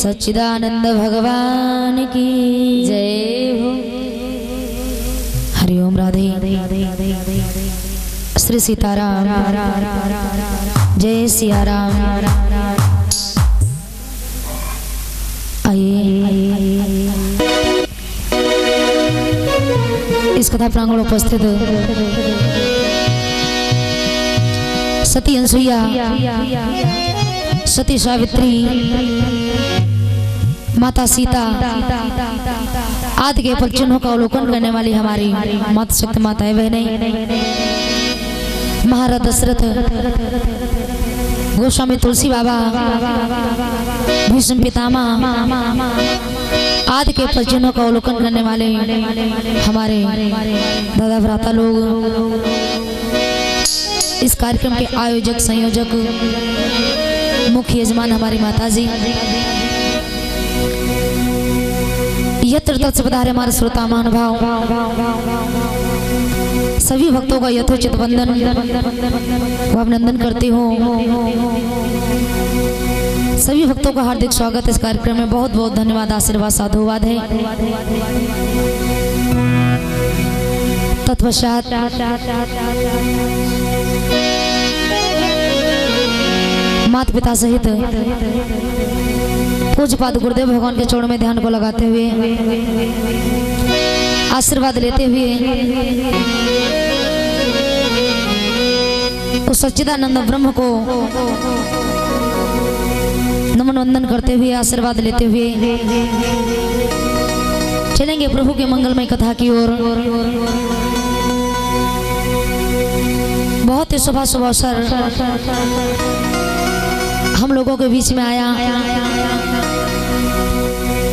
सच्चिदानंद भगवान की जय हो। हरिओम राधे श्री सीताराम जय सिया राम। आइए इस कथा प्रांगण उपस्थित सती अनसुईया, सती सावित्री, माता सीता आदि के पक्षियों का अवलोकन करने वाली हमारी माता शक्ति माताएं बहनें, महाराज दशरथ, गोस्वामी तुलसी बाबा, भीष्म पितामह आदि के पक्षियों का अवलोकन करने वाले हमारे दादा भ्राता लोग, इस कार्यक्रम के आयोजक संयोजक मुख्य यजमान हमारी माताजी, यत्र तत्र पधारे हमारे श्रोता महानुभाव, सभी भक्तों का यथोचित वंदन व अभिनंदन करती हूँ। सभी भक्तों का हार्दिक स्वागत इस कार्यक्रम में। बहुत बहुत धन्यवाद, आशीर्वाद साधुवाद है। तत्पश्चात माता पिता सहित पूज्यपाद गुरुदेव भगवान के चरणों में ध्यान को लगाते हुए, आशीर्वाद लेते हुए, उस सच्चिदानंद ब्रह्म को नमन वंदन करते हुए, आशीर्वाद लेते हुए चलेंगे प्रभु के मंगलमय कथा की ओर। बहुत ही शुभ अवसर हम लोगों के बीच में आया।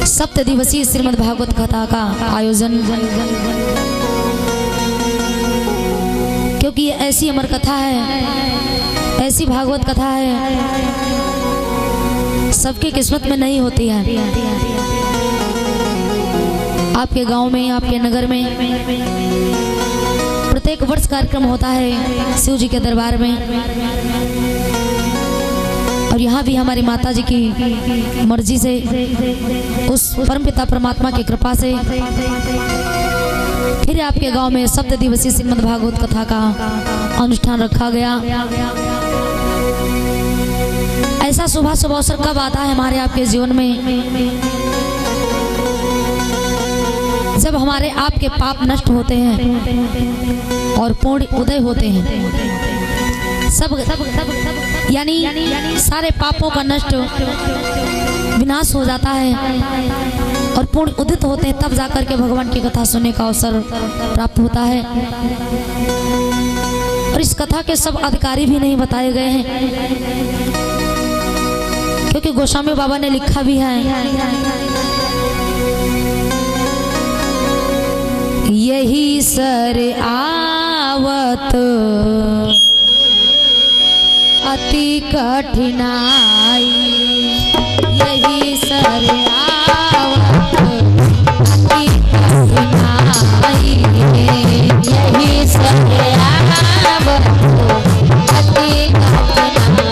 सप्त दिवसीय श्रीमद् भागवत कथा का आयोजन, क्योंकि ये ऐसी अमर कथा है, ऐसी भागवत कथा है, सबके किस्मत में नहीं होती है। आपके गांव में, आपके नगर में प्रत्येक वर्ष कार्यक्रम होता है शिव जी के दरबार में, और यहाँ भी हमारी माता जी की मर्जी से, उस परमपिता परमात्मा की कृपा से फिर आपके गांव में सप्त दिवसीय श्रीमद् भागवत कथा का अनुष्ठान रखा गया। ऐसा शुभ अवसर कब आता है हमारे आपके जीवन में, जब हमारे आपके पाप नष्ट होते हैं और पूर्ण उदय होते हैं। सब यानी सारे पापों का नष्ट विनाश हो जाता है और पूर्ण उदित होते हैं, तब जाकर के भगवान की कथा सुनने का अवसर प्राप्त होता है। और इस कथा के सब अधिकारी भी नहीं बताए गए हैं, क्योंकि गोस्वामी बाबा ने लिखा भी है, यही सर आवत अति कठिनाई, यही सर आवत अति कठिनाई, यही सर आवत अति कठिनाई।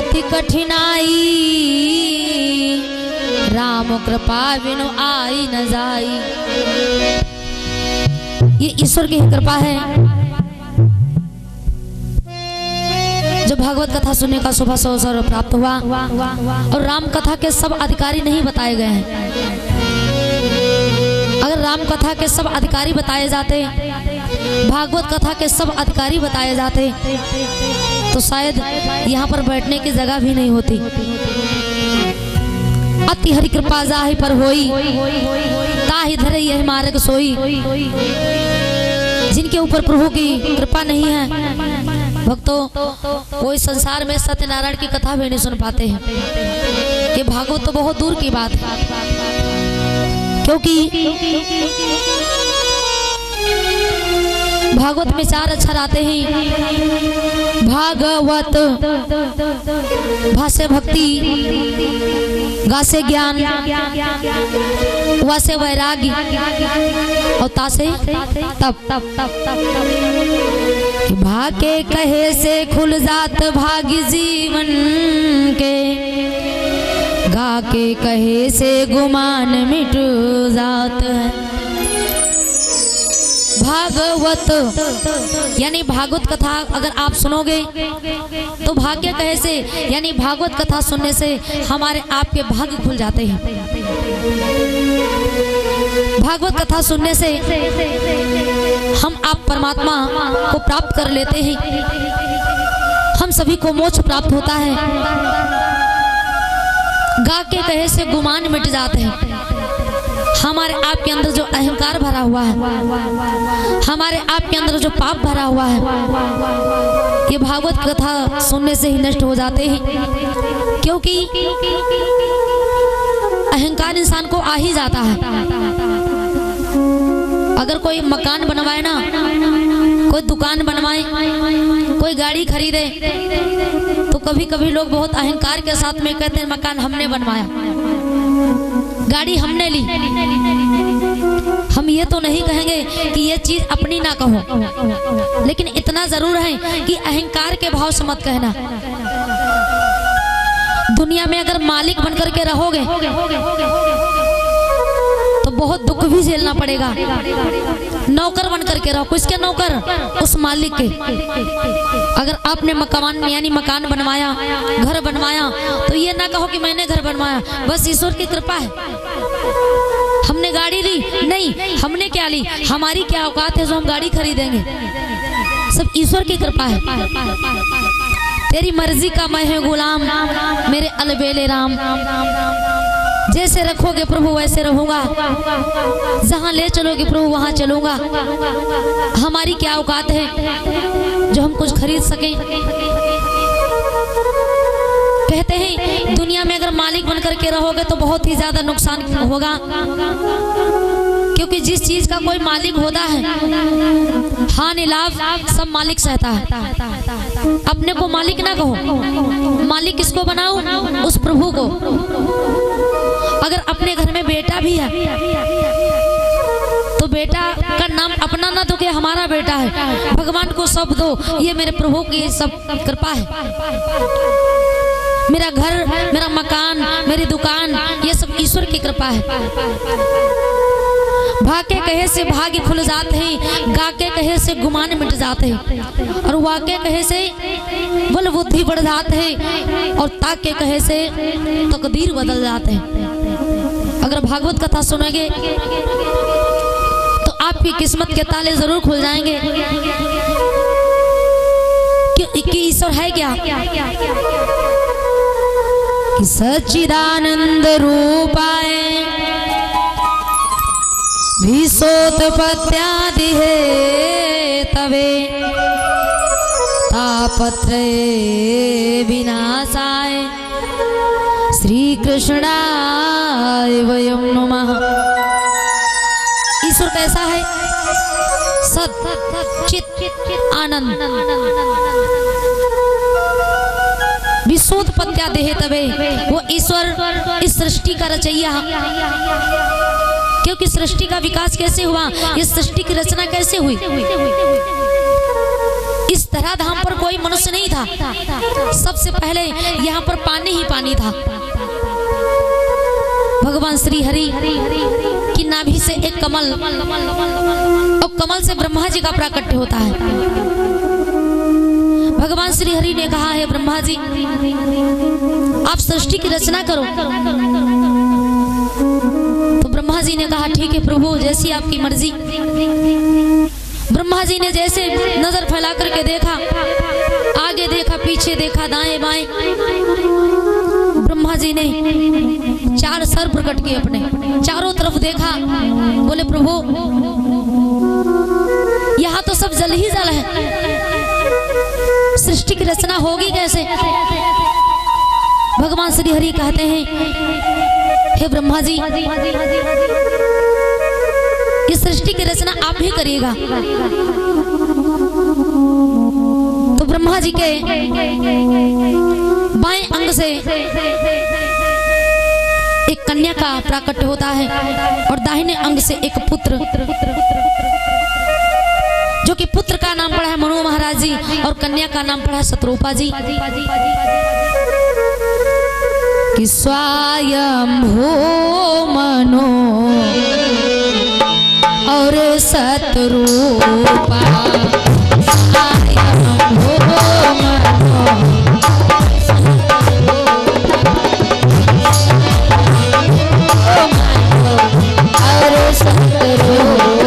अति कठिनाई, राम कृपा बिनु आई न जाई। ये ईश्वर की कृपा है जो भागवत कथा सुनने का शुभ अवसर प्राप्त हुआ। और राम कथा के सब अधिकारी नहीं बताए गए हैं। अगर राम कथा के सब अधिकारी बताए जाते, भागवत कथा के सब अधिकारी बताए जाते, तो शायद यहाँ पर बैठने की जगह भी नहीं होती। अति हरि कृपा जाहि पर होई, ताहि धरे यह मार्ग सोई। जिनके ऊपर प्रभु की कृपा नहीं है भक्तों, वो इस संसार में सत्यनारायण की कथा भी नहीं सुन पाते हैं। ये भागवत तो बहुत दूर की बात है, क्योंकि भागवत में 4 अक्षर आते हैं। भागवत भासे भक्ति, गासे ज्ञान, वासे वैराग्य और तासे तप। भागे कहे से खुल जात भाग्य जीवन के, गा के कहे से गुमान मिट जात है। भागवत यानी भागवत कथा अगर आप सुनोगे तो भाग्य कहे से यानी भागवत कथा सुनने से हमारे आपके भाग्य खुल जाते हैं। भागवत कथा सुनने से हम आप परमात्मा को प्राप्त कर लेते हैं। हम सभी को मोक्ष प्राप्त होता है। गा के कहे से गुमान मिट जाते हैं। हमारे आपके अंदर जो अहंकार भरा हुआ है, हमारे आपके अंदर जो पाप भरा हुआ है, ये भागवत कथा सुनने से ही नष्ट हो जाते हैं। क्योंकि अहंकार इंसान को आ ही जाता है। अगर कोई मकान बनवाए ना, कोई दुकान बनवाए, कोई गाड़ी खरीदे, तो कभी कभी लोग बहुत अहंकार के साथ में कहते हैं मकान हमने बनवाया, गाड़ी हमने ली। हम ये तो नहीं कहेंगे कि ये चीज अपनी ना कहो, लेकिन इतना जरूर है कि अहंकार के भाव से मत कहना। दुनिया में अगर मालिक बनकर के रहोगे तो बहुत दुख भी झेलना पड़ेगा। नौकर बनकर के रहो, किसके नौकर? उस मालिक के। अगर आपने मकान बनवाया, घर बनवाया, तो ये ना कहो कि मैंने घर बनवाया, बस ईश्वर की कृपा है। हमने गाड़ी ली, नहीं, हमने क्या ली, हमारी क्या औकात है जो हम गाड़ी खरीदेंगे। सब ईश्वर की कृपा है। तेरी मर्जी का मैं है गुलाम, मेरे अलबेले राम। जैसे रखोगे प्रभु वैसे रहूंगा, जहां ले चलोगे प्रभु वहां चलूंगा। हमारी क्या औकात है जो हम कुछ खरीद सकें। कहते हैं दुनिया में अगर मालिक बनकर के रहोगे तो बहुत ही ज्यादा नुकसान होगा, क्योंकि जिस चीज का कोई मालिक होता है, हानि लाभ सब मालिक सहता है। अपने को मालिक ना कहो। मालिक किसको बनाओ? उस प्रभु को। अगर अपने घर में बेटा भी है तो बेटा का नाम अपना ना दो कि हमारा बेटा है, भगवान को सब दो, ये मेरे प्रभु की सब कृपा है। मेरा घर, मेरा मकान, मेरी दुकान, ये सब ईश्वर की कृपा है। भाके कहे से भाग्य खुल जाते हैं, गाके कहे से गुमान मिट जाते हैं, और वाके कहे से बल बुद्धि बढ़ जाते हैं, और ताके कहे से तकदीर बदल जाते हैं। अगर भागवत कथा सुनोगे तो आपकी किस्मत के ताले जरूर खुल जाएंगे कि ईश्वर है क्या। कि सच्चिदानंद रूपाय भीषोत्पत्त्यादि है तवे, तापत्रये विनाशाय श्री कृष्णाय वयं नमः। ईश्वर कैसा है? सत चित आनंद। विश्वोत्पत्त्या देहे तवे, वो ईश्वर इस सृष्टि का रचयिया। क्योंकि सृष्टि का विकास कैसे हुआ, इस सृष्टि की रचना कैसे हुई, इस धराधाम पर कोई मनुष्य नहीं था। सबसे पहले यहाँ पर पानी ही पानी था। भगवान श्री हरि की नाभि से एक कमल और कमल से ब्रह्मा जी का प्राकट्य होता है। भगवान श्री हरि ने कहा है ब्रह्मा जी आप सृष्टि की रचना करो। तो ब्रह्मा जी ने कहा ठीक है प्रभु जैसी आपकी मर्जी। ब्रह्मा जी ने जैसे नजर फैला करके देखा, आगे देखा, पीछे देखा, दाएं बाएं, ब्रह्मा जी ने 4 सर प्रकट किए अपने, चारों तरफ देखा, बोले प्रभु यहाँ तो सब जल ही जल है, सृष्टि की रचना होगी कैसे। भगवान श्री हरि कहते हैं हे ब्रह्मा जी इस सृष्टि की रचना आप ही करिएगा। तो ब्रह्मा जी के बाएं अंग से एक कन्या का प्राकट्य होता है और दाहिने अंग से एक पुत्र, जो कि पुत्र का नाम पड़ा है मनु महाराज जी और कन्या का नाम पड़ा है शत्रुपा जी। कि स्वयंभू मनु और शत्रुपा, स्वयंभू मनु और शत्रुपा।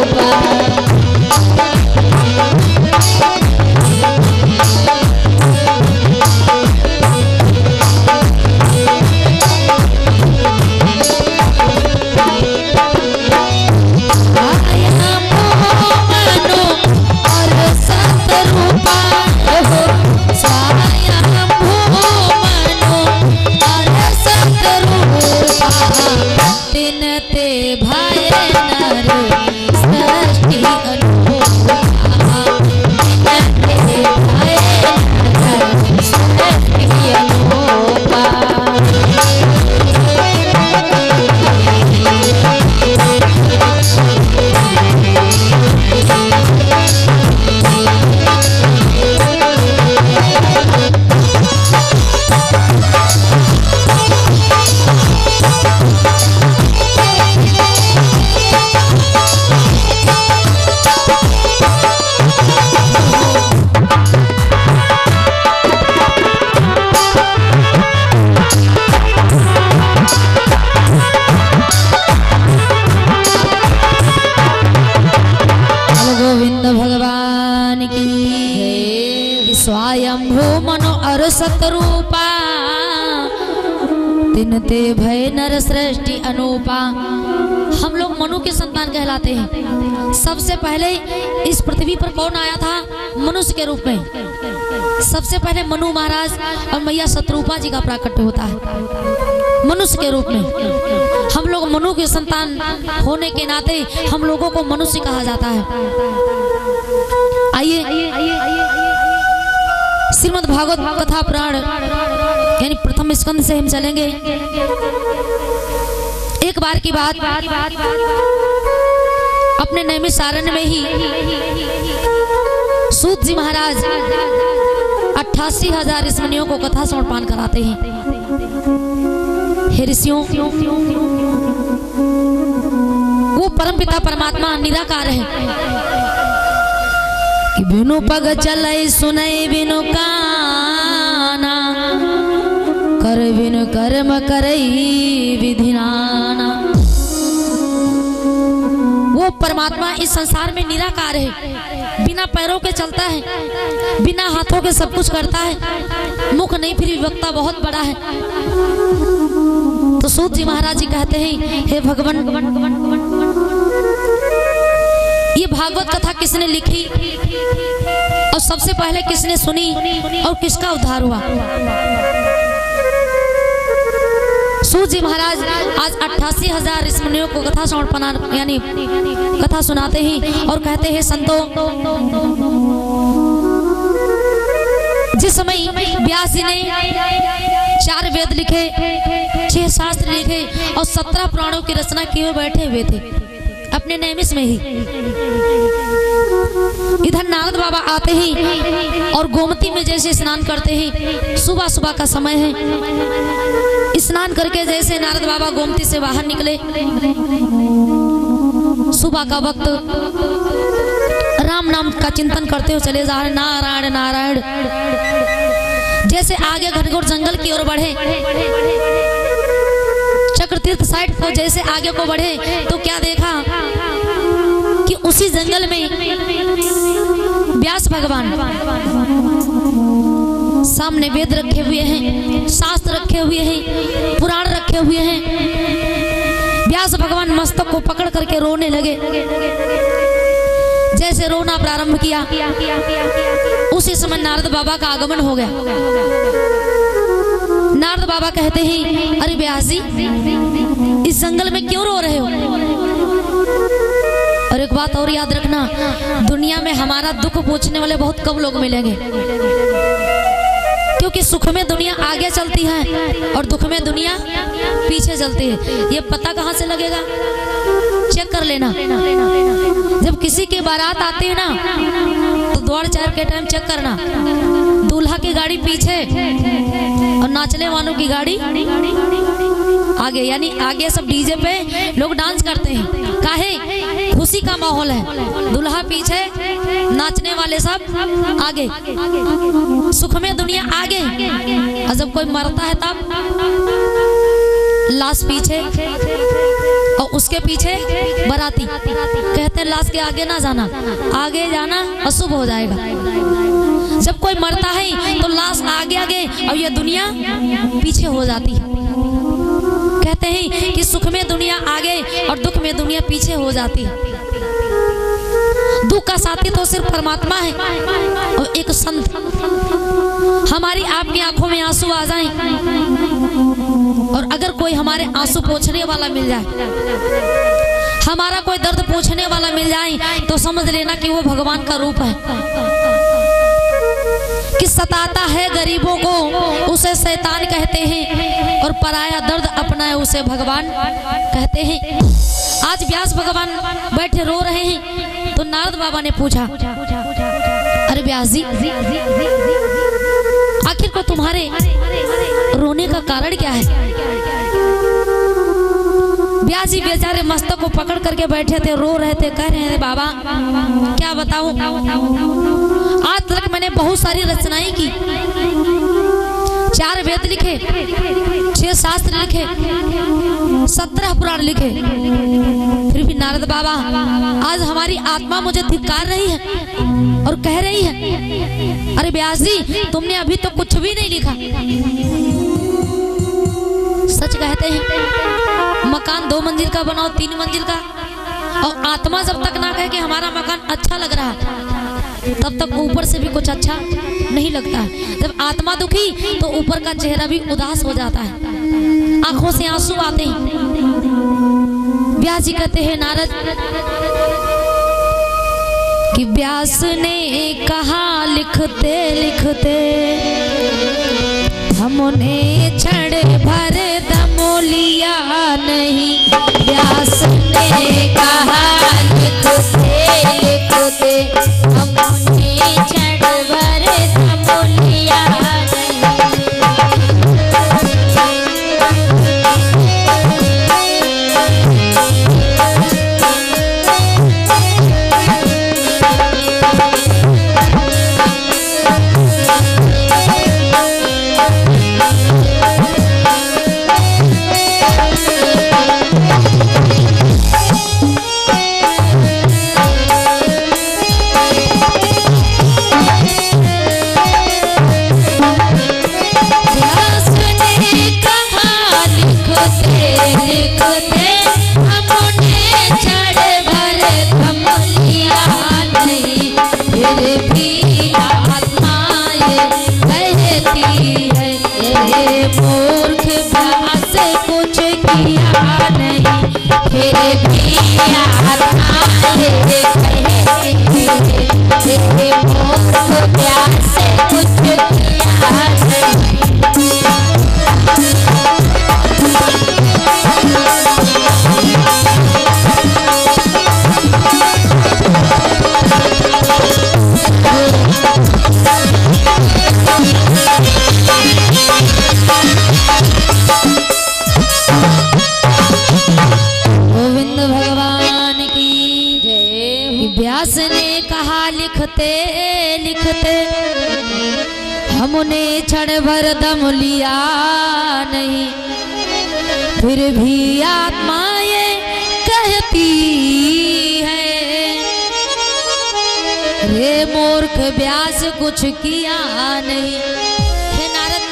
स्वयंभू मनु और शत्रुपा, तिनते भय नर सृष्टि अनूपा। हम लोग मनु के संतान कहलाते हैं। सबसे पहले इस पृथ्वी पर कौन आया था? मनुष्य के रूप में। सबसे पहले मनु महाराज और मैया शत्रुपा जी का प्राकट्य होता है मनुष्य के रूप में। हम लोग मनु के संतान होने के नाते हम लोगों को मनुष्य कहा जाता है। आइए श्रीमद् भागवत कथा पुराण यानी प्रथम स्कंद से हम चलेंगे। एक बार की बात, अपने नैमिषारण्य में ही सूत जी महाराज 88,000 ऋषियों को कथा समर्पण कराते हैं। हे ऋषियों, वो परमपिता परमात्मा निराकार है कि बिनु पग चलै सुनै बिनु काना, कर बिनु कर्म करई विधि नाना। वो परमात्मा इस संसार में निराकार है, बिना पैरों के चलता है, बिना हाथों के सब कुछ करता है, मुख नहीं फिर वक्ता बहुत बड़ा है। तो सूत जी महाराज जी कहते हैं हे भगवान, ये भागवत कथा किसने लिखी और सबसे पहले किसने सुनी और किसका उद्धार हुआ? सूत जी महाराज आज 88,000 ऋषियों को कथा समर्पण यानी कथा सुनाते हैं और कहते हैं संतों, जिस समय व्यास जी ने 4 वेद लिखे, 6 शास्त्र लिखे और 17 पुराणों की रचना किए बैठे हुए थे अपने नैमिष में ही। इधर नारद बाबा आते ही और गोमती में जैसे स्नान करते ही, सुबह सुबह का समय है, स्नान करके जैसे नारद बाबा गोमती से बाहर निकले, सुबह का वक्त राम नाम का चिंतन करते हुए चले जा रहे, नारायण नारायण। जैसे आगे घनघोर जंगल की ओर बढ़े, चक्रतीर्थ साइड को जैसे आगे को बढ़े तो क्या देखा कि उसी जंगल में व्यास भगवान सामने वेद रखे हुए हैं, शास्त्र रखे हुए हैं, पुराण रखे हुए हैं। व्यास भगवान मस्तक को पकड़ करके रोने लगे। जैसे रोना प्रारंभ किया, उसी समय नारद बाबा का आगमन हो गया। नारद बाबा कहते हैं, अरे व्यास जी, इस जंगल में क्यों रो रहे हो? और एक बात और याद रखना, दुनिया में हमारा दुख पूछने वाले बहुत कम लोग मिलेंगे, क्योंकि सुख में दुनिया आगे चलती है और दुख में दुनिया पीछे चलती है। ये पता कहाँ से लगेगा? चेक कर लेना। जब किसी के बारात आती है ना, तो द्वार चार के टाइम चेक करना, दूल्हा की गाड़ी पीछे और नाचने वालों की गाड़ी आगे, यानी आगे सब डीजे पे लोग डांस करते हैं। काहे? खुशी का माहौल है, दूल्हा पीछे, नाचने वाले सब आगे। सुख में दुनिया आगे, और जब कोई मरता है तब लाश पीछे और उसके पीछे बाराती। कहते हैं लाश के आगे ना जाना, आगे जाना अशुभ हो जाएगा। जब कोई मरता है तो लाश आगे आगे और ये दुनिया पीछे हो जाती है। कहते हैं कि सुख में दुनिया आगे और दुख में दुनिया पीछे हो जाती है। दुख का साथी तो सिर्फ परमात्मा है और एक संत। हमारी आपकी आंखों में आंसू आ जाएं और अगर कोई हमारे आंसू पोंछने वाला मिल जाए, हमारा कोई दर्द पूछने वाला मिल जाए, तो समझ लेना कि वो भगवान का रूप है। कि सताता है गरीबों को उसे शैतान कहते हैं और पराया दर्द अपना है उसे भगवान कहते हैं। आज व्यास भगवान बैठे रो रहे हैं, तो नारद बाबा ने पूछा, अरे व्यास जी, आखिर को तुम्हारे रोने का कारण क्या है? व्यास जी बेचारे मस्तक को पकड़ करके बैठे थे, रो रहे थे, कह रहे थे, बाबा क्या बताऊं, आज तक मैंने बहुत सारी रचनाएं की, 4 वेद लिखे, 6 शास्त्र लिखे, 17 पुराण लिखे, फिर भी नारद बाबा आज हमारी आत्मा मुझे धिक्कार रही है और कह रही है, अरे व्यास जी तुमने अभी तो कुछ भी नहीं लिखा। सच कहते हैं, मकान 2 मंजिल का बनाओ, 3 मंजिल का, और आत्मा जब तक ना कहे कि हमारा मकान अच्छा लग रहा है, तब तक ऊपर से भी कुछ अच्छा नहीं लगता है। जब आत्मा दुखी तो ऊपर का चेहरा भी उदास हो जाता है, आंखों से आंसू आते हैं। व्यास जी कहते हैं, नारद कि व्यास ने कहा लिखते लिखते हमने क्षण भर दम लिया नहीं। व्यास ने कहा लिखते लिखते हमने क्षण भर दम लिया कि व्यास ने कहा लिखते लिखते हमने क्षण भर दम लिया नहीं, फिर भी आत्मा ये कहती है रे मूर्ख व्यास कुछ किया नहीं। हे नारद,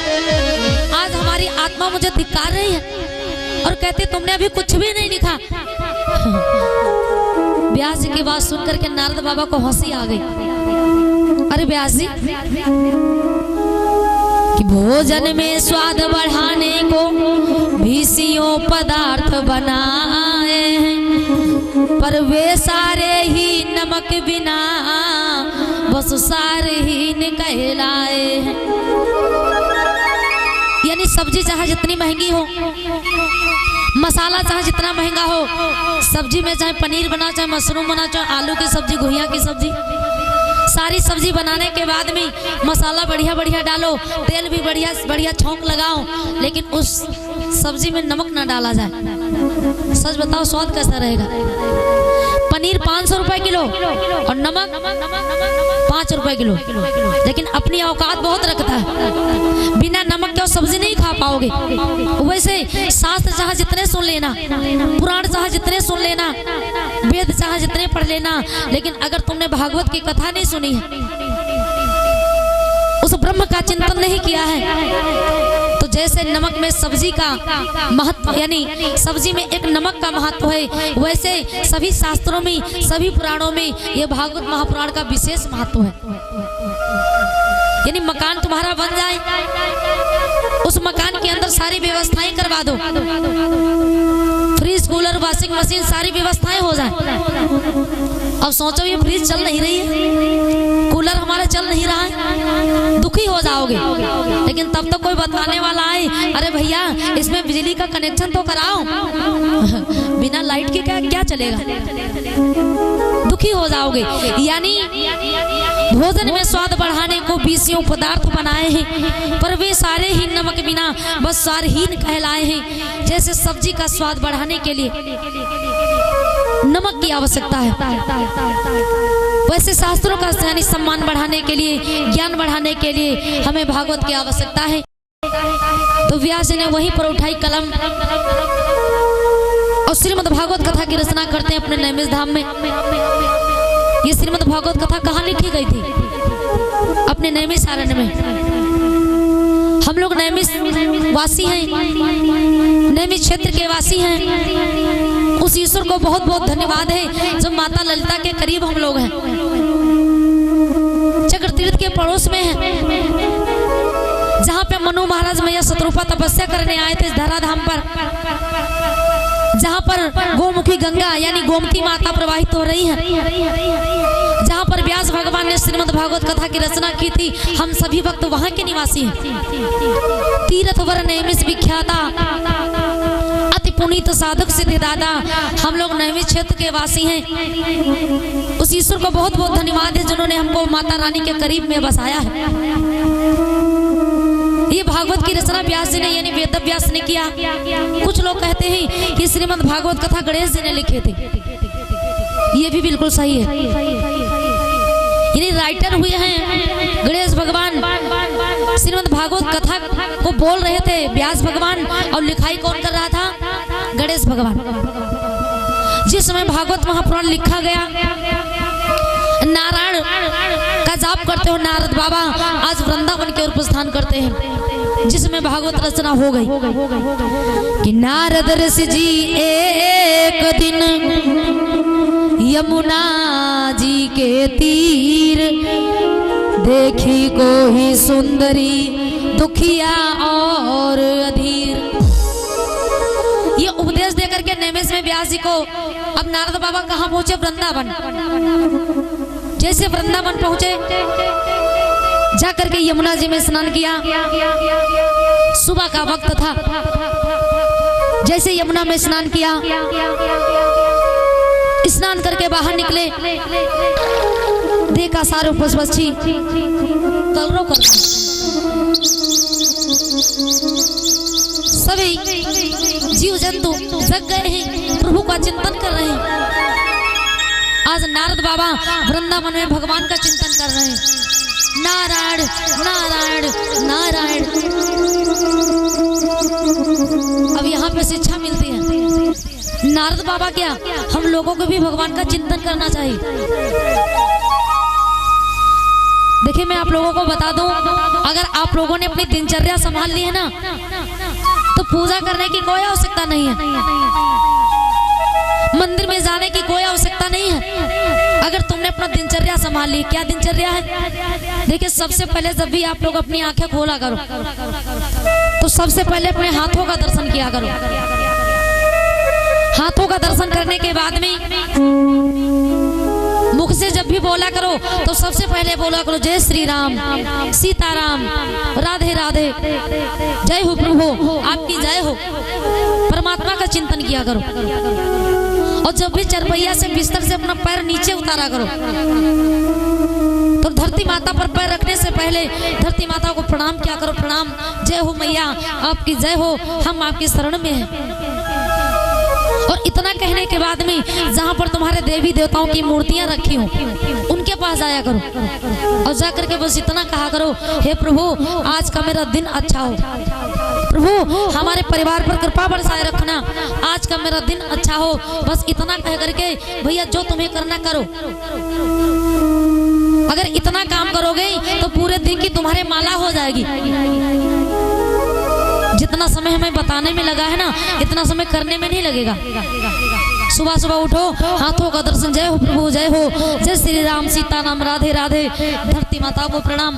आज हमारी आत्मा मुझे धिक्कार रही है और कहते तुमने अभी कुछ भी नहीं लिखा। व्यास जी की बात सुनकर के नारद बाबा को हंसी आ गई। अरे व्यास जी, कि भोजन में स्वाद बढ़ाने को भीषियों पदार्थ बनाए हैं, पर वे सारे ही नमक बिना बस सारहीन कहलाए हैं। यानी सब्जी चाहे जितनी महंगी हो, मसाला चाहे जितना महंगा हो, सब्जी में चाहे पनीर बना, चाहे मशरूम बना, चाहे आलू की सब्जी, घुइया की सब्जी, सारी सब्जी बनाने के बाद में मसाला बढ़िया बढ़िया डालो, तेल भी बढ़िया बढ़िया छौंक लगाओ, लेकिन उस सब्जी में नमक ना डाला जाए, सच बताओ स्वाद कैसा रहेगा? पनीर 500 रुपए किलो और नमक 5 रुपए किलो, लेकिन अपनी औकात बहुत रखता है, बिना नमक के सब्जी नहीं खा पाओगे। वैसे शास्त्र चाहे जितने सुन लेना, पुराण चाहे जितने सुन लेना, वेद चाहे जितने पढ़ लेना, लेकिन अगर तुमने भागवत की कथा नहीं सुनी है, उस ब्रह्म का चिंतन नहीं किया है, तो जैसे नमक में सब्जी का महत्व, यानी सब्जी में एक नमक का महत्व है, वैसे सभी शास्त्रों में, सभी पुराणों में ये भागवत महापुराण का विशेष महत्व है। यानी मकान तुम्हारा बन जाए, उस मकान के अंदर सारी व्यवस्थाएं करवा दो, फ्रिज, कूलर, वॉशिंग मशीन, सारी व्यवस्थाएं हो जाए। अब सोचो ये फ्रिज चल नहीं रही है, कूलर हमारा चल नहीं रहा है, दुखी हो जाओगे। लेकिन तब तक कोई बताने वाला आए, अरे भैया इसमें बिजली का कनेक्शन तो कराओ, बिना लाइट के क्या चलेगा, दुखी हो जाओगे। यानी भोजन में स्वाद बढ़ाने को भीषियों पदार्थ बनाए हैं, पर वे सारे ही नमक बिना बस सारहीन कहलाए हैं। जैसे सब्जी का स्वाद बढ़ाने के लिए नमक की आवश्यकता है, वैसे शास्त्रों का यानी सम्मान बढ़ाने के लिए, ज्ञान बढ़ाने के लिए हमें भागवत की आवश्यकता है। तो व्यास जी ने वहीं पर उठाई कलम और श्रीमद् भागवत कथा की रचना करते हैं अपने नैमिष धाम में। ये श्रीमद् भागवत कथा कहाँ लिखी गई थी? अपने नैमिषारण्य में। हम लोग नैमिष वासी हैं, नैमिष क्षेत्र के वासी हैं। उस ईश्वर को बहुत बहुत धन्यवाद है जो माता ललिता के करीब हम लोग हैं, चक्र तीर्थ के पड़ोस में है, जहाँ पे मनु महाराज मैया शत्रुपा तपस्या करने आए थे इस धराधाम पर, जहाँ पर गोमुखी गंगा यानी गोमती माता प्रवाहित हो रही है, जहाँ पर व्यास भगवान ने श्रीमद् भागवत कथा की रचना की थी। हम सभी भक्त वहाँ के निवासी हैं। तीर्थ वर नैमिष विख्याता, अति पुनीत साधक सिद्धि दादा, हम लोग नैमिष क्षेत्र के वासी हैं। उस ईश्वर को बहुत बहुत धन्यवाद है जिन्होंने हमको माता रानी के करीब में बसाया है। ये भागवत की रचना व्यास जी ने यानी वेद व्यास ने किया। कुछ लोग कहते हैं कि श्रीमद् भागवत कथा गणेश जी ने लिखे थे, ये भी बिल्कुल सही है। यानी राइटर हुए हैं गणेश भगवान, श्रीमद् भागवत कथा को बोल रहे थे व्यास भगवान, और लिखाई कौन कर रहा था? गणेश भगवान। जिस समय भागवत महापुराण लिखा गया, नारायण का जाप करते हो नारद बाबा आज वृंदावन के ओर प्रस्थान करते हैं, जिसमें भागवत रचना हो गई कि नारद ऋषि जी एक दिन यमुना जी के तीर देखी को ही सुंदरी दुखिया और अधीर। ये उपदेश देकर के नैमिष में व्यास जी को अब नारद बाबा कहाँ पहुंचे? वृंदावन। जैसे वृंदावन पहुंचे, जाकर के यमुना जी में स्नान किया, सुबह का वक्त था। जैसे यमुना में स्नान किया, स्नान करके बाहर निकले, देखा सारे पशु पक्षी कलरव कर, सभी जीव जंतु जग गए हैं, प्रभु का चिंतन कर रहे हैं। आज नारद बाबा वृंदावन में भगवान का चिंतन कर रहे हैं। नारायण नारायण नारायण। अब यहाँ पे शिक्षा मिलती है। नारद बाबा क्या, हम लोगों को भी भगवान का चिंतन करना चाहिए। देखिए मैं आप लोगों को बता दूं, अगर आप लोगों ने अपनी दिनचर्या संभाल ली है ना, तो पूजा करने की कोई आवश्यकता नहीं है, मंदिर में जाने की कोई आवश्यकता नहीं है। अगर तुमने अपना दिनचर्या संभाल ली। क्या दिनचर्या है? देखिए सबसे पहले जब भी आप लोग अपनी आंखें खोला करो तो सबसे पहले अपने हाथों का दर्शन किया करो। हाथों का दर्शन करने के बाद में मुख से जब भी बोला करो तो सबसे पहले बोला करो जय श्री राम, सीताराम, राधे राधे, जय हो प्रभु, आपकी जय हो। परमात्मा का चिंतन किया करो। और जब भी चरपैया से बिस्तर से अपना पैर नीचे उतारा करो तो धरती माता पर पैर रखने से पहले धरती माता को प्रणाम किया करो। प्रणाम, जय हो मैया, आपकी जय हो, हम आपकी शरण में हैं। और इतना कहने के बाद में जहाँ पर तुम्हारे देवी देवताओं की मूर्तियां रखी हो उनके पास आया करो और जाकर के बस इतना कहा करो, हे प्रभु आज का मेरा दिन अच्छा हो, प्रभु हमारे परिवार पर कृपा बरसाए रखना, आज का मेरा दिन अच्छा हो। बस इतना कह करके भैया जो तुम्हें करना करो। अगर इतना काम करोगे तो पूरे दिन की तुम्हारे माला हो जाएगी। जितना समय हमें बताने में लगा है ना, इतना समय करने में नहीं लगेगा। सुबह सुबह उठो, हाथों का दर्शन, जय हो प्रभु, जय हो, जय श्री राम, सीताराम, राधे राधे, धरती माता को प्रणाम,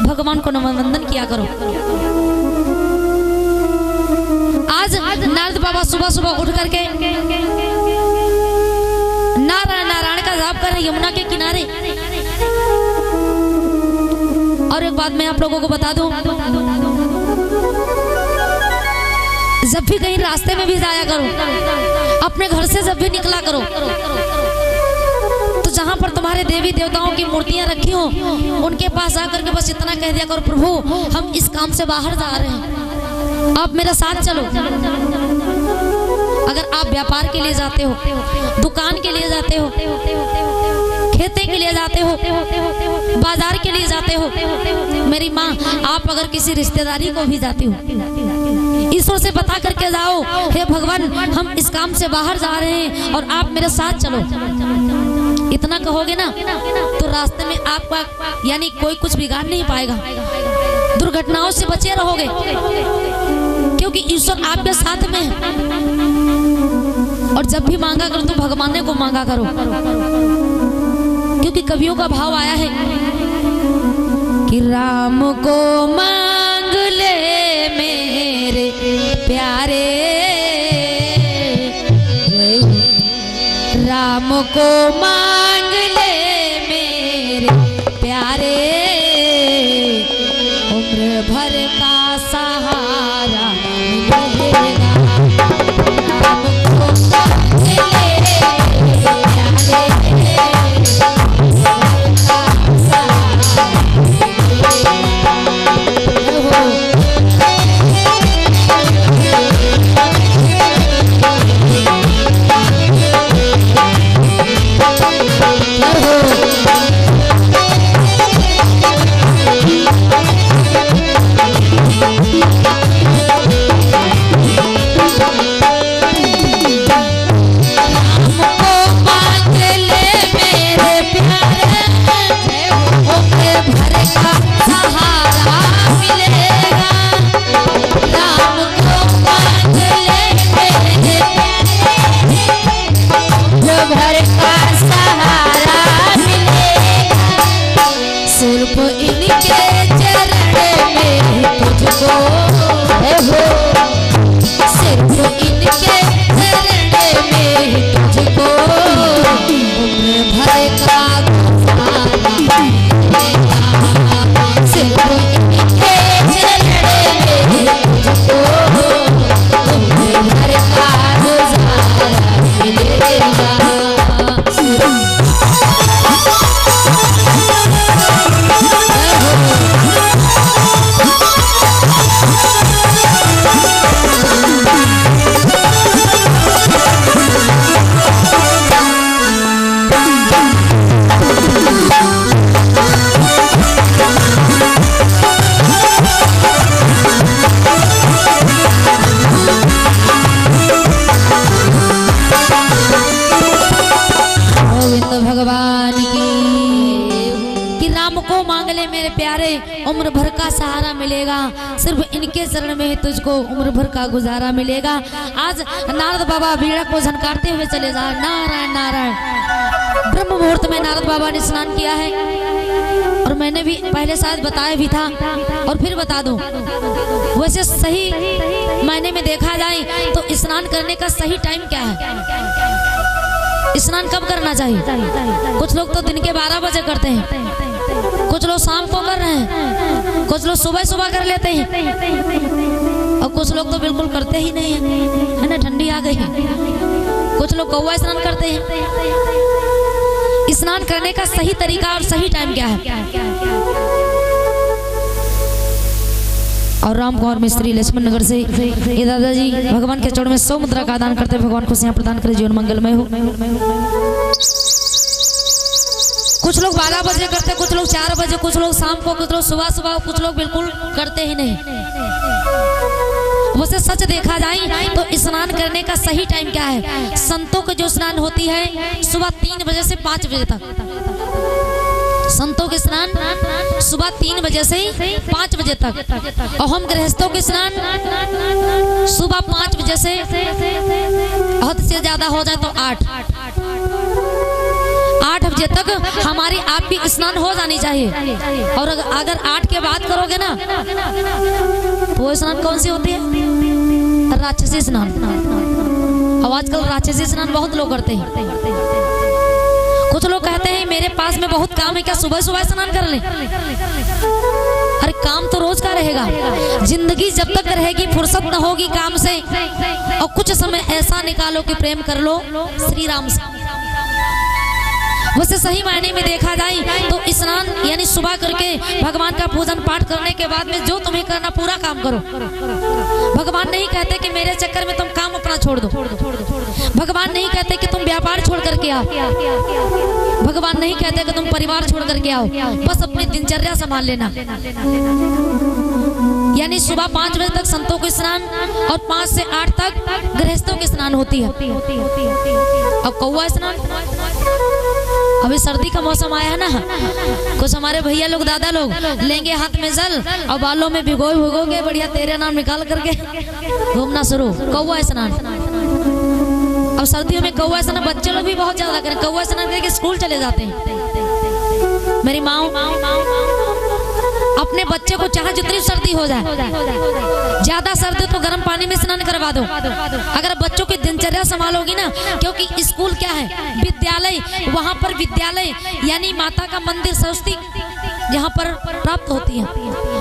भगवान को वंदन किया करो। आज नारद बाबा सुबह सुबह उठ करके नारायण नारायण का जाप कर रहे यमुना के किनारे। और एक बात मैं आप लोगों को बता दूं, जब भी कहीं रास्ते में भी जाया करो, अपने घर से जब भी निकला करो तो जहां पर तुम्हारे देवी देवताओं की मूर्तियां रखी हो उनके पास जाकर के बस इतना कह दिया करो, प्रभु हम इस काम से बाहर जा रहे हैं, आप मेरे साथ चलो। अगर आप व्यापार के लिए जाते हो, दुकान के लिए जाते हो, खेती के लिए जाते हो, बाजार के लिए जाते हो, मेरी माँ आप अगर किसी रिश्तेदारी को भी जाती हो, ईश्वर से बता करके जाओ, हे भगवान हम इस काम से बाहर जा रहे हैं और आप मेरे साथ चलो। इतना कहोगे ना तो रास्ते में आपका यानी कोई कुछ बिगाड़ नहीं पाएगा, दुर्घटनाओं से बचे रहोगे, क्योंकि ईश्वर आपके साथ में है। और जब भी मांगा करो तो भगवान को मांगा करो, क्योंकि कवियों का भाव आया है कि राम को मांग ले मेरे प्यारे, राम को मांग ले मेरे प्यारे, उम्र भर का सहारा मिलेगा। राम को मांग ले मेरे प्यारे, को मांग ले मेरे प्यारे, उम्र भर का सहारा मिलेगा। सिर्फ इनके शरण में तुझको उम्र भर का गुजारा मिलेगा। आज नारद बाबा बीड़ा को झनकारते हुए चले जा। नारायण नारायण। ब्रह्म मुहूर्त में नारद बाबा ने स्नान किया है, और मैंने भी पहले शायद बताया भी था और फिर बता दूं। वैसे सही मायने में देखा जाए तो स्नान करने का सही टाइम क्या है? स्नान कब करना चाहिए? कुछ लोग तो दिन के 12 बजे करते हैं, कुछ लोग शाम को कर रहे हैं, कुछ लोग सुबह सुबह कर लेते हैं, और कुछ लोग तो बिल्कुल करते ही नहीं है ना। ठंडी आ गई है, कुछ लोग कौवा स्नान करते हैं। स्नान करने का सही तरीका और सही टाइम क्या है? और राम कुमार मिस्त्री लक्ष्मण नगर से ये दादाजी भगवान के चरण में 100 मुद्रा का दान करते, भगवान खुशियां प्रदान करे, जीवन मंगलमय हो। कुछ लोग 12 बजे करते, कुछ लोग 4 बजे, कुछ लोग शाम को, कुछ लोग सुबह सुबह, कुछ लोग बिल्कुल करते ही नहीं। वैसे सच देखा जाए तो स्नान करने का सही टाइम क्या है? संतों की जो स्नान होती है सुबह 3 बजे से 5 बजे तक। संतों के स्नान सुबह 3 बजे से 5 बजे तक, और हम गृहस्थों के स्नान सुबह 5 बजे से हद से ज्यादा हो जाए तो 8 बजे तक हमारी आपकी स्नान हो जानी चाहिए। और अगर 8 के बाद करोगे ना तो वो स्नान कौन सी होती है? राक्षसी स्नान। अब आजकल राक्षसी स्नान बहुत लोग करते हैं। कुछ लोग कहते हैं मेरे पास में बहुत काम है, क्या सुबह सुबह स्नान कर ले? अरे काम तो रोज का रहेगा। जिंदगी जब तक रहेगी फुर्सत न होगी काम से, और कुछ समय ऐसा निकालो कि प्रेम कर लो श्री राम से। वैसे सही मायने में देखा जाए तो स्नान यानी सुबह करके भगवान का पूजन पाठ करने के बाद में जो तुम्हें करना पूरा काम करो। भगवान नहीं कहते कि मेरे चक्कर में तुम काम अपना छोड़ दो। भगवान नहीं कहते कि तुम व्यापार छोड़ करके आओ। भगवान नहीं कहते कि तुम परिवार छोड़ करके आओ। बस अपनी दिनचर्या संभाल लेना। यानी सुबह 5 बजे तक संतों के स्नान, और 5 से 8 तक गृहस्थों के स्नान होती है। अब कौवा स्नान, अभी सर्दी का मौसम आया है ना, कुछ हमारे भैया लोग दादा लोग लेंगे हाथ में जल और बालों में भिगो के बढ़िया तेरे नाम निकाल करके घूमना शुरू। कौवा स्नान। अब सर्दियों में कौवा स्नान बच्चे लोग भी बहुत ज्यादा करें। कौवा स्नान करके स्कूल चले जाते हैं। मेरी माँ अपने बच्चे को चाहे जितनी सर्दी हो जाए, ज्यादा सर्दी तो गर्म पानी में स्नान करवा दो। अगर बच्चों की दिनचर्या संभालोगी ना, क्योंकि स्कूल क्या है? विद्यालय। वहाँ पर विद्यालय यानी माता का मंदिर सरस्वती जहाँ पर प्राप्त होती है,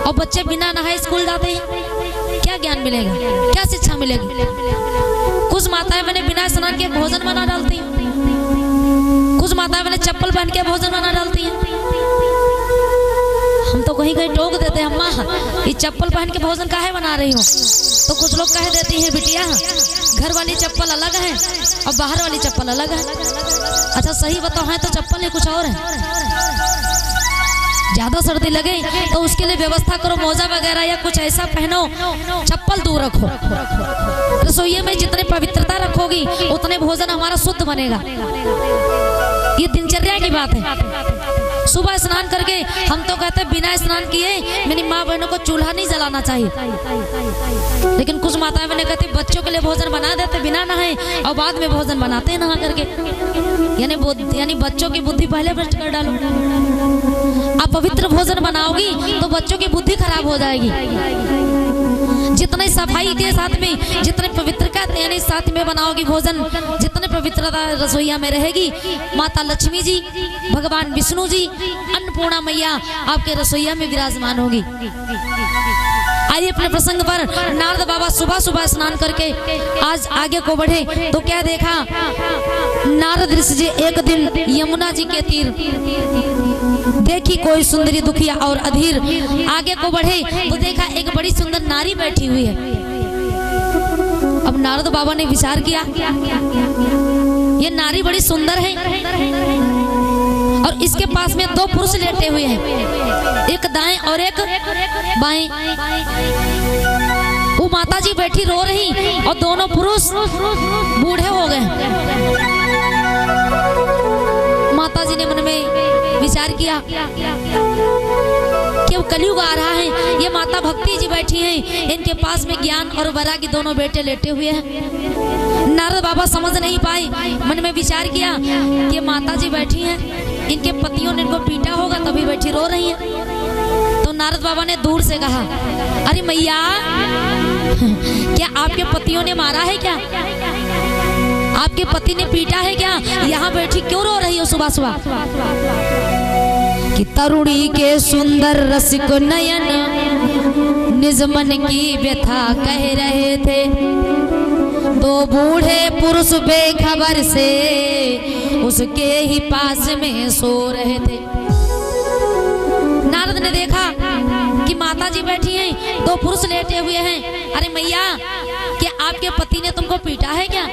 और बच्चे बिना नहाए स्कूल जाते हैं, क्या ज्ञान मिलेगा? क्या शिक्षा मिलेगी? कुछ माताएं मैंने बिना स्नान के भोजन बना डालती हैं, कुछ माताएं मैंने चप्पल पहन के भोजन बना डालती हैं। हम तो कहीं कहीं टोक देते हैं, अम्मा ये चप्पल पहन के भोजन काहे बना रही हो? तो कुछ लोग कह देती हैं बिटिया घर वाली चप्पल अलग है और बाहर वाली चप्पल अलग है। अच्छा सही बताओ, है तो चप्पल नहीं कुछ और है। ज्यादा सर्दी लगे तो उसके लिए व्यवस्था करो, मोजा वगैरह या कुछ ऐसा पहनो, चप्पल दूर रखो। रसोई में जितने पवित्रता रखोगी उतने भोजन हमारा शुद्ध बनेगा। ये दिनचर्या की बात है। सुबह स्नान करके हम तो कहते हैं बिना स्नान किए मेरी माँ बहनों को चूल्हा नहीं जलाना चाहिए, लेकिन कुछ माताएं बहनें कहती बच्चों के लिए भोजन बना देते बिना नहाए और बाद में भोजन बनाते हैं नहा करके। यानी बच्चों की बुद्धि पहले भ्रष्ट कर डालो। आप पवित्र भोजन बनाओगी तो बच्चों की बुद्धि खराब हो जाएगी। जितने सफाई के साथ में, जितने पवित्रता यानी साथ में बनाओगी भोजन, जितने पवित्रता रसोईया में रहेगी, माता लक्ष्मी जी, भगवान विष्णु जी, अन्नपूर्णा मैया आपके रसोईया में विराजमान होगी। आइए अपने प्रसंग पर नारद बाबा सुबह सुबह स्नान करके आज आगे को बढ़े तो क्या देखा? नारद ऋषि जी एक दिन यमुना जी के तीर देखी कोई सुंदरी दुखिया और अधीर। आगे को बढ़े तो देखा एक बड़ी सुंदर नारी बैठी हुई है। अब नारद बाबा ने विचार किया ये नारी बड़ी सुंदर है और इसके पास में 2 पुरुष लेटे हुए हैं, एक दाएं और एक बाएं। वो माता जी बैठी रो रही और दोनों पुरुष बूढ़े हो गए। माता जी ने मन में विचार किया कि अब कलयुग आ रहा है, ये माता भक्ति जी बैठी हैं, इनके पास में ज्ञान और वैरागी दोनों बेटे लेटे हुए हैं। नारद बाबा समझ नहीं पाए, मन में विचार किया कि माता जी बैठी हैं, इनके पतियों ने इनको पीटा होगा तभी बैठी रो रही है। तो नारद बाबा ने दूर से कहा, अरे मैया क्या आपके पतियों ने मारा है क्या? आपके पति ने पीटा है क्या? यहाँ बैठी क्यों रो रही हो सुबह सुबह? कि तरुणी के सुंदर रसिक नयन निज मन की व्यथा कह रहे थे, दो बूढ़े पुरुष बेखबर से उसके ही पास में सो रहे थे। नारद ने देखा कि माता जी बैठी हैं, दो पुरुष लेटे हुए हैं। अरे मैया क्या आपके पति ने तुमको पीटा है क्या?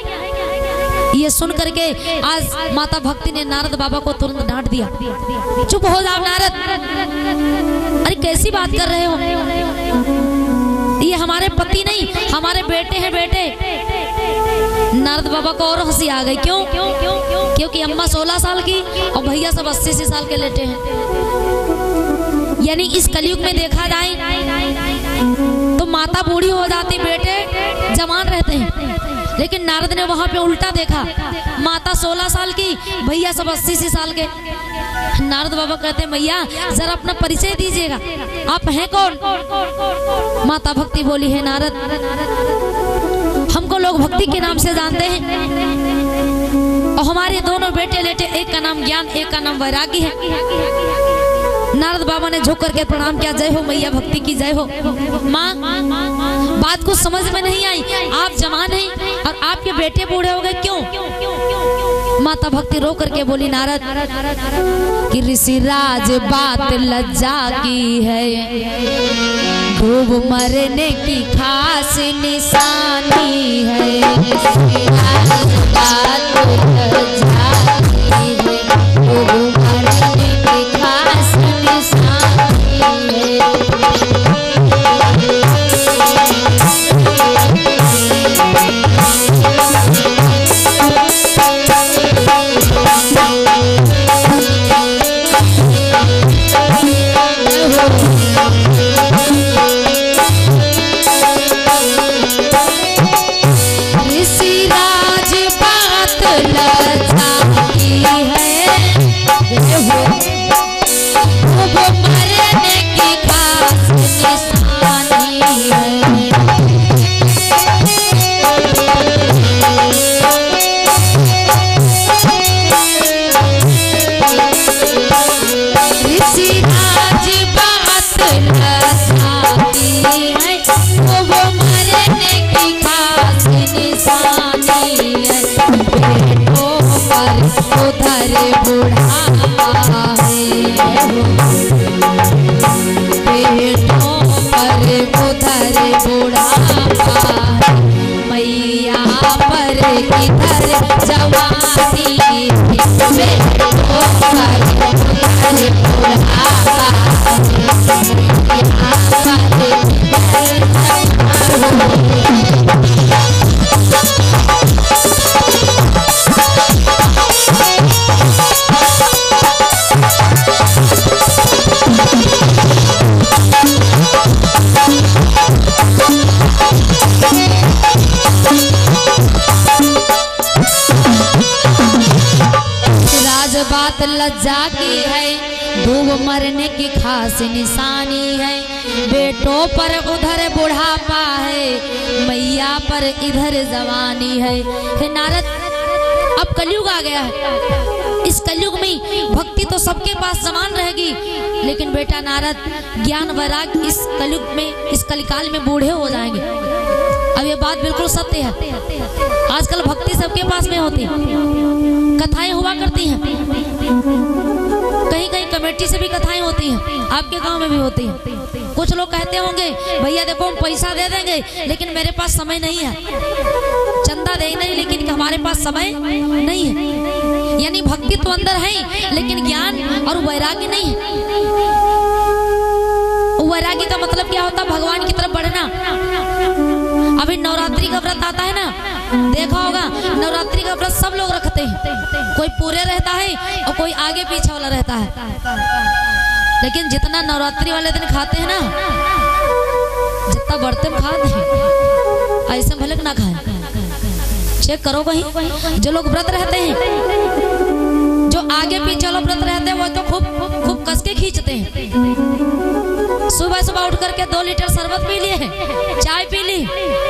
ये सुन करके आज माता भक्ति ने नारद बाबा को तुरंत डांट दिया, चुप हो जाओ नारद, अरे कैसी बात कर रहे हो? ये हमारे पति नहीं, हमारे बेटे हैं बेटे। नारद बाबा को और हंसी आ गई। क्यों? क्योंकि अम्मा 16 साल की और भैया सब 80 साल के लेटे हैं। यानी इस कलयुग में देखा जाए तो माता बूढ़ी हो जाती, बेटे जवान रहते हैं। लेकिन नारद ने वहां पे उल्टा देखा, माता 16 साल की, भैया सब 80 साल के। नारद बाबा कहते हैं मैया जरा अपना परिचय दीजिएगा, आप हैं कौन? माता भक्ति बोली है नारद, हमको लोग भक्ति के नाम से जानते हैं और हमारे दोनों बेटे लेटे, एक का नाम ज्ञान, एक का नाम वैरागी है। नारद बाबा ने झुक करके प्रणाम किया, जय हो मैया भक्ति की जय हो। माँ बात कुछ समझ में नहीं आई, आप जवान हैं और आपके बेटे बूढ़े हो गए, क्यों? माता भक्ति रो करके बोली नारद कि ऋषिराज बात लज्जा की है, डूब मरने की खास निशानी है। ऋषिराज बात लज्जा की है, डूब मरने की खास निशानी है। बात लज्जा की है, डूब मरने की खास निशानी है। बेटों पर उधर बुढ़ापा है, मैया पर इधर जवानी है। हे नारद, अब कलयुग आ गया है, इस कलयुग में भक्ति तो सबके पास समान रहेगी, लेकिन बेटा नारद ज्ञान वैराग इस कलयुग में, इस कलिकाल में बूढ़े हो जाएंगे। अब ये बात बिल्कुल सत्य है। आजकल भक्ति सबके पास में होती है, कथाएं हुआ करती हैं, कहीं कहीं कमेटी से भी कथाएं होती हैं, आपके गांव में भी होती हैं। कुछ लोग कहते होंगे भैया देखो हम पैसा दे देंगे लेकिन मेरे पास समय नहीं है, चंदा देना ही लेकिन हमारे पास समय नहीं है। यानी भक्ति तो अंदर है लेकिन ज्ञान और वैराग्य नहीं है। वैराग्य का मतलब क्या होता है? भगवान की तरफ बढ़ना। अभी नवरात्रि का व्रत आता है ना, देखा होगा नवरात्रि का व्रत सब लोग रखते हैं, कोई पूरे रहता है और कोई आगे पीछे वाला रहता है। लेकिन जितना नवरात्रि वाले दिन खाते हैं ना, जितना बर्तन में खाते हैं ऐसे भले ना खाए। चेक करो कहीं, जो लोग व्रत रहते हैं, जो आगे पीछे लोग व्रत रहते हैं, वो तो खूब खूब कस के खींचते हैं। सुबह सुबह उठ करके 2 लीटर शरबत पी लिए, चाय पी ली,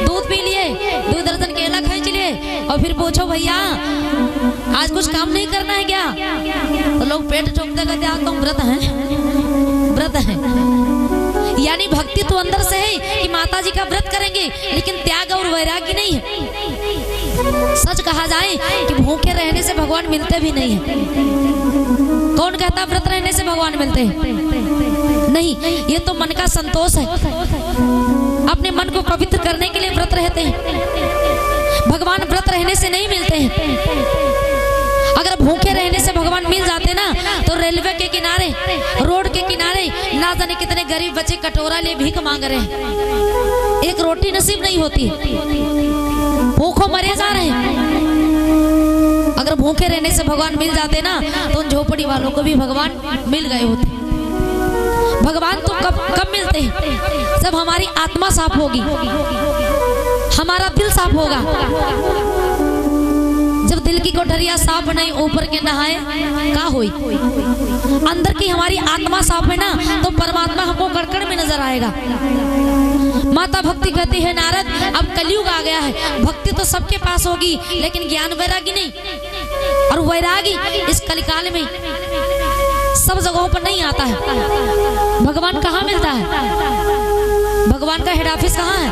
दूध पी लिए, 2 दर्जन केला खींच लिए, और फिर पूछो भैया आज कुछ काम नहीं करना है क्या? तो लोग पेट ठोकते कहते आज तुम व्रत हैं, व्रत हैं। यानी भक्ति तो अंदर से है कि माता जी का व्रत करेंगे, लेकिन त्याग और वैराग्य नहीं है। सच कहा जाए कि भूखे रहने से भगवान मिलते भी नहीं है। कौन कहता व्रत रहने से भगवान मिलते हैं? नहीं, ये तो मन का संतोष है। अपने मन को पवित्र करने के लिए व्रत रहते हैं। भगवान व्रत रहने से नहीं मिलते हैं। अगर भूखे रहने से भगवान मिल जाते ना, तो रेलवे के किनारे, रोड के किनारे ना जाने कितने गरीब बच्चे कटोरा ले भीख मांग रहे हैं, एक रोटी नसीब नहीं होती, भूखों मरे जा रहे हैं। अगर भूखे रहने से भगवान मिल जाते ना, तो उन झोपड़ी वालों को भी भगवान मिल गए होते। भगवान तो कब मिलते हैं? जब हमारी आत्मा साफ होगी, हमारा दिल साफ होगा। जब दिल की कोठरिया साफ नहीं, ऊपर के नहाए का होई। अंदर की हमारी आत्मा साफ है ना, तो परमात्मा हमको कड़कड़ में नजर आएगा। माता भक्ति कहती है नारद, अब कलयुग आ गया है, भक्ति तो सबके पास होगी, लेकिन ज्ञान वैरागी नहीं। और वैरागी इस कलिकाल में सब जगहों पर नहीं आता है। भगवान कहाँ मिलता है? भगवान का हेड ऑफिस कहाँ है?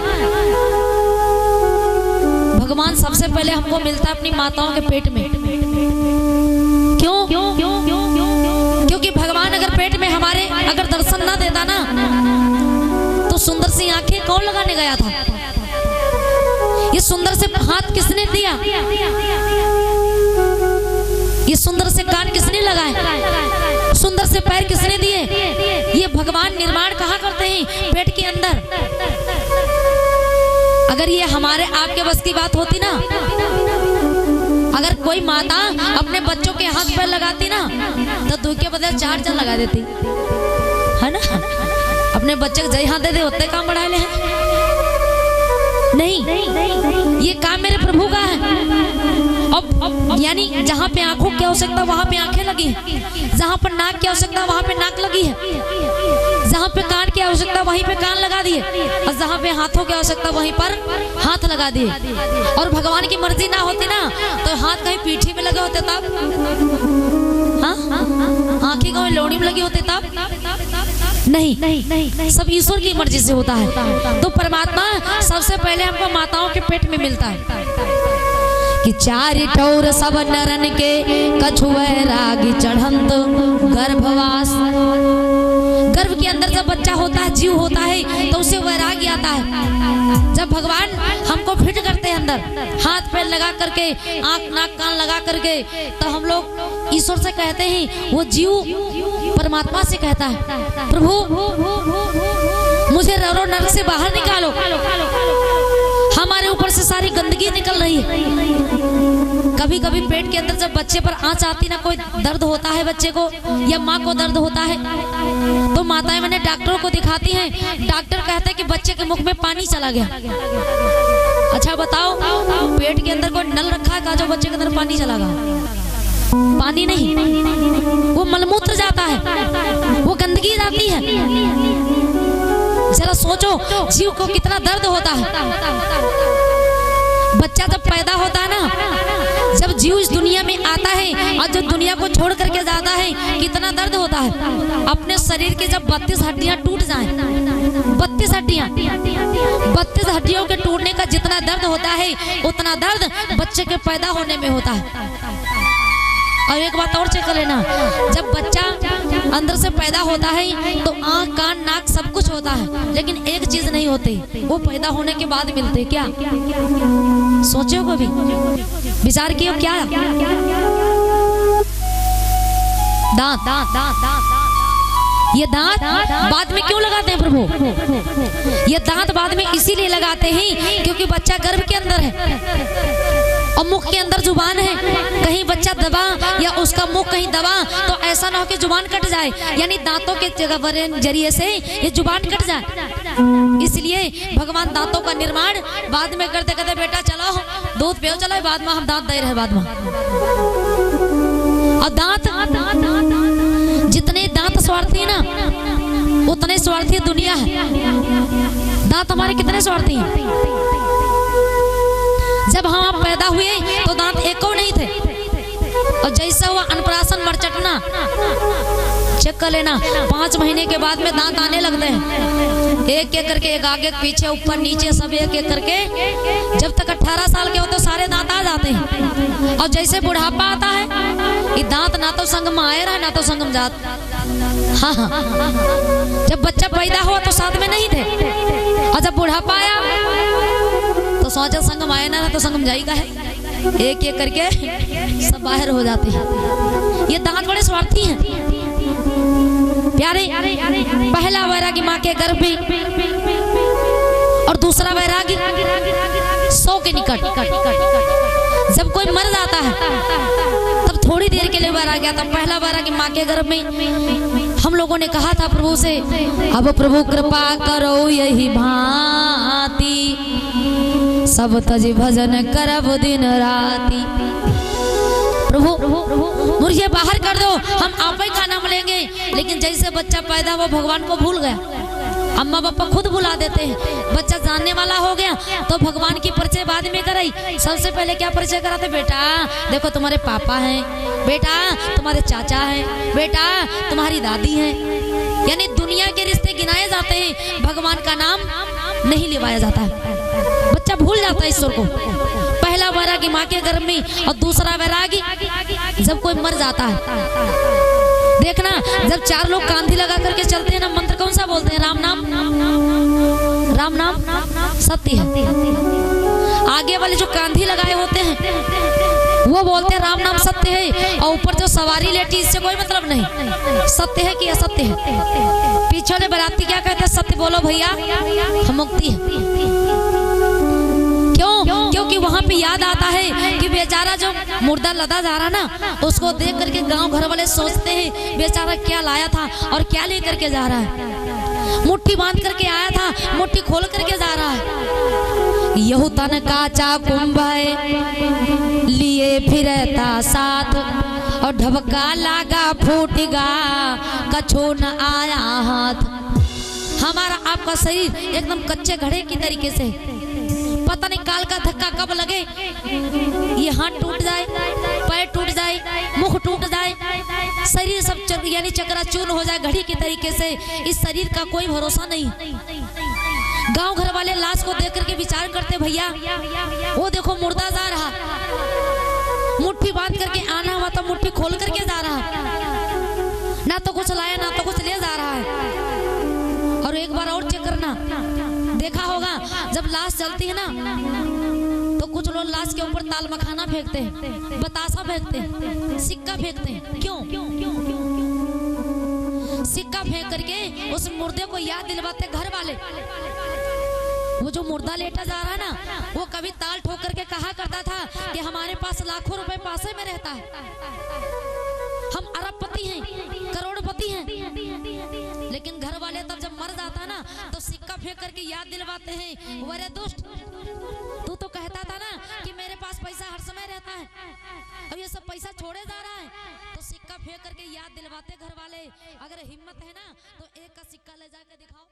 भगवान सबसे पहले हमको मिलता है अपनी माताओं के पेट में। क्यों? क्योंकि भगवान अगर पेट में हमारे अगर दर्शन ना देता ना, तो सुंदर सी आंखें कौन लगाने गया था? ये सुंदर से हाथ किसने दिया? ये सुंदर से कान किसने लगाए? सुंदर से पैर किसने दिए? ये भगवान निर्माण कहाँ करते हैं? पेट के अंदर। अगर ये हमारे आपके बस की बात होती ना, अगर कोई माता अपने बच्चों के हाथ पैर लगाती ना, तो 2 के बदले 4 जन लगा देती है ना। अपने बच्चे को जय हाथ दे दे, उतने काम बढ़ा ले हैं। नहीं, ये काम मेरे प्रभु का है। अब यानी जहाँ पे आंखों की आवश्यकता वहाँ पे आंखें लगी है, जहाँ पर नाक की आवश्यकता वहाँ पे नाक लगी है, जहाँ पे कान की आवश्यकता वहीं पे कान लगा दिए, और जहाँ पे हाथों की आवश्यकता वहीं पर हाथ लगा दिए। और भगवान की मर्जी ना होती ना, तो हाथ कहीं पीठी में लगे होते तब, हाँ, आंखें कहीं लोड़ी में लगी होती तब। नहीं, सब ईश्वर की मर्जी से होता है। तो परमात्मा सबसे पहले हमको माताओं के पेट में मिलता है कि 4 ठौर सब नरन के कछु वैरागी चढ़ंत गर्भवास। गर्भ के अंदर जब बच्चा होता है, जीव होता है, तो उसे वैराग्य आता है। जब भगवान हमको फिट करते हैं अंदर, हाथ पैर लगा करके, आंख नाक कान लगा करके, तो हम लोग ईश्वर से कहते हैं, वो जीव परमात्मा से कहता है, प्रभु मुझे रो नरक से बाहर निकालो, हमारे ऊपर से सारी गंदगी निकल रही है। कभी कभी पेट के अंदर जब बच्चे पर आंच आती ना, कोई दर्द होता है बच्चे को या माँ को दर्द होता है, तो माताएं मैंने डॉक्टरों को दिखाती हैं। डॉक्टर कहते हैं कि बच्चे के मुख में पानी चला गया। अच्छा बताओ, पेट के अंदर कोई नल रखा है का जो बच्चे के अंदर पानी चला गया? पानी नहीं, वो मलमूत्र जाता है, वो गंदगी जाती है। जरा सोचो जीव को कितना दर्द होता है। बच्चा जब पैदा होता है ना, जब जीव इस दुनिया में आता है और जब दुनिया को छोड़ करके जाता है, कितना दर्द होता है। अपने शरीर के जब 32 हड्डियां टूट जाएं, 32 हड्डियां, 32 हड्डियों के टूटने का जितना दर्द होता है, उतना दर्द बच्चे के पैदा होने में होता है। और एक बात और चेक कर लेना, जब बच्चा अंदर से पैदा होता है तो आँख कान नाक सब कुछ होता है, लेकिन एक चीज नहीं होती, वो पैदा होने के बाद मिलते। क्या सोचो कभी, विचार किया क्या? दांत। ये दांत बाद में क्यों लगाते हैं प्रभु? ये दांत बाद में इसीलिए लगाते हैं क्योंकि बच्चा गर्भ के अंदर है और मुख के अंदर जुबान है, कहीं बच्चा दबा या उसका मुख कहीं दबा तो ऐसा ना हो कि जुबान कट जाए, यानी दांतों के जरिए से ये जुबान कट जाए। इसलिए भगवान दांतों का निर्माण बाद में करते कहते बेटा चलो दूध पियो, चलो बाद में हम दांत दे रहे बाद में। और दांत जितने दांत स्वार्थी है ना उतने स्वार्थी दुनिया है। दांत हमारे कितने स्वार्थी हैं। जब हम पैदा हुए तो दांत एको नहीं थे और जैसा हुआ अनप्राशन मरचटना चेक कर लेना 5 महीने के बाद में दांत आने लगते हैं, एक एक करके, एक आगे पीछे ऊपर नीचे सब एक एक करके। जब तक 18 साल के हो तो सारे दांत आ जाते हैं और जैसे बुढ़ापा आता है ये दांत ना तो संगम आए रहा ना तो संगम जात। हाँ हाँ, जब बच्चा पैदा हुआ तो साथ में नहीं थे और जब बुढ़ापा आया तो सोचा संगम आया ना तो संगम जाएगा है, एक एक करके सब बाहर हो जाते हैं। ये दांत बड़े स्वार्थी हैं प्यारे। पहला वैरागी माँ के गर्भ में और दूसरा वैरागी 100 के निकट। जब कोई मर जाता है तब थोड़ी देर के लिए वैरागी आता। पहला वैरागी माँ के गर्भ में हम लोगों ने कहा था प्रभु से, अब प्रभु कृपा करो यही भांति सब तजी भजन करब दिन राती। प्रभु मुझे बाहर कर दो, हम आप ही का नाम लेंगे। लेकिन जैसे बच्चा पैदा हुआ भगवान को भूल गया, अम्मा पापा खुद भुला देते हैं। बच्चा जानने वाला हो गया तो भगवान की परिचय बाद में कराई, सबसे पहले क्या परिचय कराते? बेटा देखो तुम्हारे पापा हैं, बेटा तुम्हारे चाचा हैं, बेटा तुम्हारी दादी हैं। यानी दुनिया के रिश्ते गिनाए जाते हैं, भगवान का नाम नहीं लिवाया जाता है। बच्चा भूल जाता है ईश्वर को। पहला वैरागी माँ के गर्भ में और दूसरा वैरागी जब कोई मर जाता है। देखना जब 4 लोग कांधी लगा करके चलते हैं ना, मंत्र कौन सा बोलते हैं? राम नाम, राम नाम सत्य है। आगे वाले जो कांधी लगाए होते हैं वो बोलते हैं राम नाम सत्य है, और ऊपर जो सवारी लेटी इससे कोई मतलब नहीं, सत्य है कि असत्य है। पीछे वाले बराती क्या कहते हैं? सत्य बोलो भैया, हम मुक्ति है। क्यों? क्योंकि वहाँ पे याद आता है कि बेचारा जो मुर्दा लदा जा रहा ना, उसको देख करके गांव घर वाले सोचते हैं बेचारा क्या लाया था और क्या लेकर के जा रहा है। मुट्ठी बांध करके आया था, मुट्ठी खोल करके जा रहा है। यहू तन काचा कुंभ है लिए फिरता साथ, और ढबका लागा फूटेगा कछो न आया हाथ। हमारा आपका शरीर एकदम कच्चे घड़े की तरीके से, पता नहीं काल का धक्का कब लगे, ये हाथ टूट जाए, पैर टूट जाए, मुख टूट जाए, शरीर सब यानी चकराचूर हो जाए घड़ी के तरीके से। इस शरीर का कोई भरोसा नहीं। गांव घर वाले लाश को देख करके विचार करते, भैया वो देखो मुर्दा जा रहा, मुट्ठी बांध करके आना हुआ तो मुट्ठी खोल करके जा रहा, ना तो कुछ लाया ना तो कुछ ले जा रहा है। और एक बार और चेक करना, देखा होगा जब लाश जलती है ना तो कुछ लोग लाश के ऊपर ताल मखाना फेंकते हैं, बतासा फेंकते हैं, सिक्का फेंकते हैं। क्यों? सिक्का फेंक करके उस मुर्दे को याद दिलवाते घर वाले। वो जो मुर्दा लेटा जा रहा है ना, वो कभी ताल ठोक करके कहा करता था कि हमारे पास लाखों रुपए पासे में रहता है, हम अरबपति हैं, करोड़पति हैं। लेकिन घर वाले तब जब मर जाता ना तो सिक्का फेंक करके याद दिलवाते हैं, वरे दुष्ट तू तो कहता था ना कि मेरे पास पैसा हर समय रहता है, अब ये सब पैसा छोड़े जा रहा है। तो सिक्का फेंक करके याद दिलवाते घर वाले। अगर हिम्मत है ना तो एक का सिक्का ले जाकर दिखाओ।